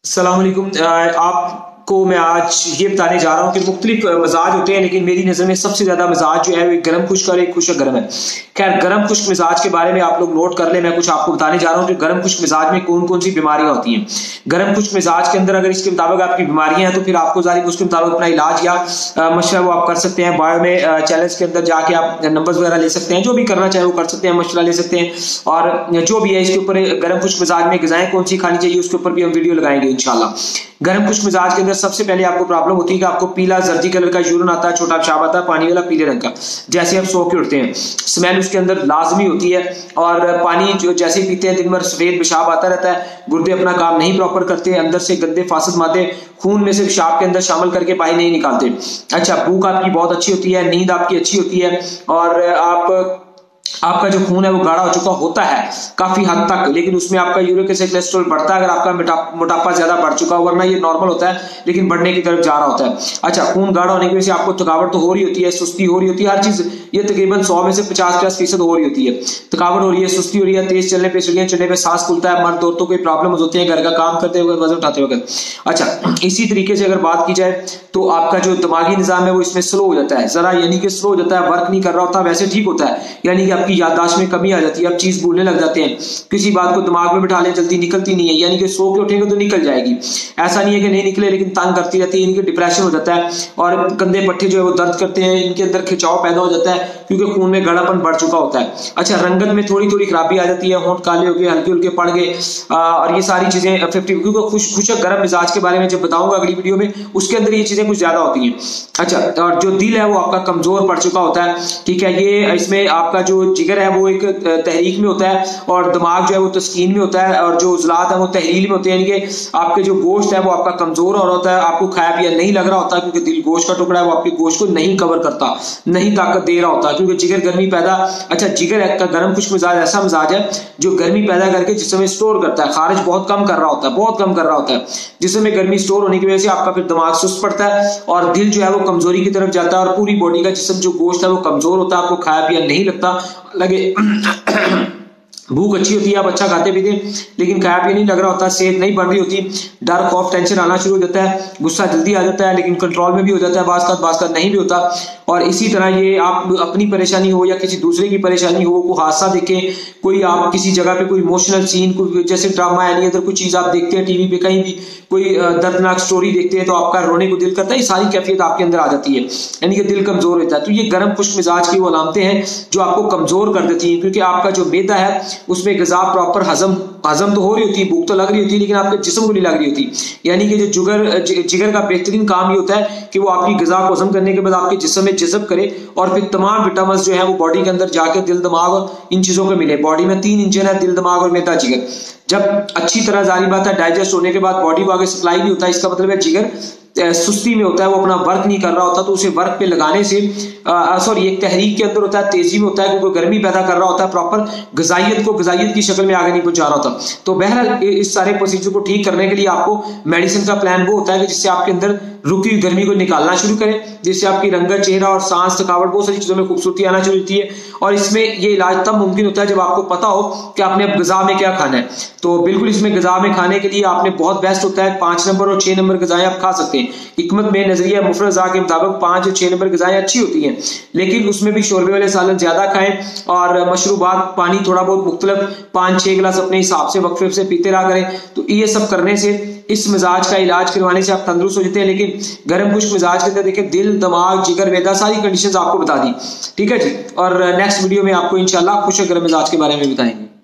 अस्सलाम वालेकुम। आपको मैं आज ये बताने जा रहा हूँ कि मुख्तलिफ मिजाज होते हैं, लेकिन मेरी नज़र में सबसे ज़्यादा मिजाज जो है वो एक गर्म खुश्क और एक खुश्क गर्म है। खैर, गर्म खुश्क मिजाज के बारे में आप लोग नोट कर ले। मैं कुछ आपको बताने जा रहा हूँ कि गर्म खुश्क मिजाज में कौन कौन सी बीमारियां होती हैं। गर्म खुश्क मिजाज के अंदर अगर इसके मुताबिक आपकी बीमारियां हैं तो फिर आपको जारी उसके मुताबिक अपना इलाज या मशवरा वो आप कर सकते हैं। बायो में चैलेंज के अंदर जाके आप नंबर्स वगैरह ले सकते हैं, जो भी करना चाहे वो कर सकते हैं, मशवरा ले सकते हैं। और जो भी है इसके ऊपर गर्म खुश्क मिजाज में ग़िज़ाएं कौन सी खानी चाहिए उसके ऊपर भी हम वीडियो लगाएंगे इंशाल्लाह। गर्म खुश्क मिजाज के अंदर सबसे पहले आपको प्रॉब्लम होती है कि आपको पीला जर्दी कलर का यूरिन आता है, छोटा पेशाब आता है पानी वाला पीले रंग का, जैसे आप सो के उठते हैं। स्मेल उसके अंदर लाजमी होती है। और पानी जो जैसे ही पीते हैं दिन भर सफेद पेशाब आता रहता है। गुर्दे अपना काम नहीं प्रॉपर करते, अंदर से गंदे फासद मादे खून में से पेशाब के अंदर शामिल करके बाहर नहीं निकालते। अच्छा, भूख आपकी बहुत अच्छी होती है, नींद आपकी अच्छी होती है, और आपका जो खून है वो गाढ़ा हो चुका होता है काफी हद तक, लेकिन उसमें आपका यूरिक एसिड कोलेस्ट्रॉल बढ़ता है अगर आपका मोटापा ज्यादा बढ़ चुका हो, वरना ये नॉर्मल होता है लेकिन बढ़ने की तरफ जा रहा होता है। अच्छा, खून गाढ़ा होने की वजह से आपको थकावट तो हो रही होती है, सुस्ती हो रही होती है, हर चीज ये तकरीबन 100 में से 50% हो रही होती है। थकावट हो रही है, सुस्ती हो रही है, तेज चलने पे सीढ़ियां चढ़ने पे सांस खुलता है, मर्द औरतों को प्रॉब्लम होती है घर का काम करते हुए, वजन उठाते वक्त। अच्छा, इसी तरीके से अगर बात की जाए तो आपका जो दिमागी निजाम है वो इसमें स्लो हो जाता है जरा, यानी कि स्लो हो जाता है, वर्क नहीं कर रहा होता, वैसे ठीक होता है, यानी कि आपकी याददाश्त में कमी आ जाती है, आप चीज भूलने लग जाते हैं, किसी बात को दिमाग में बिठा लें जल्दी निकलती नहीं है, यानी कि सो के उठेंगे तो निकल जाएगी, ऐसा नहीं है कि नहीं निकले लेकिन तंग करती रहती है, इनके डिप्रेशन हो जाता है और कंधे पट्टे जो है वो दर्द करते हैं, इनके अंदर खिंचाव पैदा हो जाता है क्योंकि खून में गाढ़ापन बढ़ चुका होता है। अच्छा, रंगत में थोड़ी थोड़ी खराबी आ जाती है, होंठ काले हो गए, हल्के हल्के पड़ गए, और ये सारी चीजें 50, क्योंकि खुशक गर्म मिजाज के बारे में जब बताऊंगा अगली वीडियो में उसके अंदर ये चीजें कुछ ज्यादा होती हैं। अच्छा, और जो दिल है वो आपका कमजोर पड़ चुका होता है, ठीक है, ये इसमें आपका जो जिगर है वो एक तहरीक में होता है और दिमाग जो है वो तस्कीन में होता है, और जो उजलात है वो तहरील में होते हैं, यानी कि आपके जो गोश्त है वो आपका कमजोर हो रहा होता है, आपको खाया पिया नहीं लग रहा होता क्योंकि दिल गोश्त का टुकड़ा है, वो आपके गोश्त को नहीं कवर करता, नहीं ताकत दे रहा होता क्योंकि जिगर गर्मी पैदा। अच्छा, जिगर का गर्म खुश्क मिजाज ऐसा मिजाज है जो गर्मी पैदा करके जिस्म में स्टोर करता है, खारिज बहुत कम कर रहा होता है, बहुत कम कर रहा होता है, जिसमें में गर्मी स्टोर होने की वजह से आपका फिर दिमाग सुस्त पड़ता है और दिल जो है वो कमजोरी की तरफ जाता है, और पूरी बॉडी का जिस्म जो गोश्त है वो कमजोर होता है, आपको खाया पिया नहीं लगता लगे। भूख अच्छी होती है, आप अच्छा खाते पीते लेकिन खाया पिया नहीं लग रहा होता, सेहत नहीं बढ़ रही होती, डर खौफ टेंशन आना शुरू हो जाता है, गुस्सा जल्दी आ जाता है लेकिन कंट्रोल में भी हो जाता है, बात नहीं भी होता। और इसी तरह ये आप अपनी परेशानी हो या किसी दूसरे की परेशानी हो, कोई हादसा देखें, कोई आप किसी जगह पे कोई इमोशनल सीन, कोई जैसे ड्रामा यानी अगर कोई चीज आप देखते हैं टीवी पे, कहीं भी कोई दर्दनाक स्टोरी देखते हैं तो आपका रोने को दिल करता है, ये सारी कैफियत आपके अंदर आ जाती है, यानी कि दिल कमजोर होता है। तो ये गर्म खुश्क मिजाज की वो अलामतें हैं जो आपको कमजोर कर देती है, क्योंकि आपका जो मैदा है उसमें ग़िज़ा प्रॉपर हजम तो हो रही होती है, भूख तो लग रही होती है, लेकिन आपके जिस्म को नहीं लग रही होती, यानी कि जो जिगर का बेहतरीन काम ये होता है कि वो आपकी ग़िज़ा को हजम करने के बाद आपके जिस्म में जज़ब करे और फिर तमाम विटामिन जो है वो बॉडी के अंदर जाके दिल दिमाग और इन चीजों को मिले। बॉडी में 3 इंजन है, दिल दिमाग और मैदा जिगर। जब अच्छी तरह जारी बात है डाइजेस्ट होने के बाद बॉडी को आगे सप्लाई नहीं होता, इसका मतलब है जिगर सुस्ती में होता है, वो अपना वर्क नहीं कर रहा होता, तो उसे वर्क पे लगाने से सॉरी एक तहरीक के अंदर होता है, तेजी में होता है क्योंकि गर्मी पैदा कर रहा होता है, प्रॉपर ग़िज़ाइयत की शक्ल में आगे नहीं पहुंचा रहा होता। तो बहरहाल इस सारे प्रोसीजर को ठीक करने के लिए आपको मेडिसिन का प्लान वो होता है कि जिससे आपके अंदर रुकी हुई गर्मी को निकालना शुरू करें, जिससे आपकी रंगत, चेहरा और सांस, थकावट, बहुत सारी चीजों में खूबसूरती आना शुरू होती है। और इसमें ये इलाज तब मुमकिन होता है जब आपको पता हो कि आपने अब ग़िज़ा में क्या खाना है। तो बिल्कुल इसमें ग़िज़ा में खाने के लिए आपने बहुत बेस्ट होता है 5 नंबर और 6 नंबर ग़िज़ाएं आप खा सकते हैं। हिकमत में नजरिया मुफरज़ा के मुताबिक 5 और 6 नंबर ग़िज़ाएं अच्छी होती हैं, लेकिन उसमें भी शोरबे वाले सालन ज्यादा खाएं और मशरूबात, पानी थोड़ा बहुत मुख्तलिफ 5-6 गिलास अपने हिसाब से वक्फे से पीते रहा करें। तो ये सब करने से, इस मिजाज का इलाज करवाने से आप तंदुरुस्त हो जाते हैं। लेकिन गर्म खुश्क मिजाज के अंदर देखिए दिल, दिमाग, जिगर, मैदा, सारी कंडीशंस आपको बता दी, ठीक है जी। और नेक्स्ट वीडियो में आपको इंशाल्लाह खुश्क गर्म मिजाज के बारे में बताएंगे।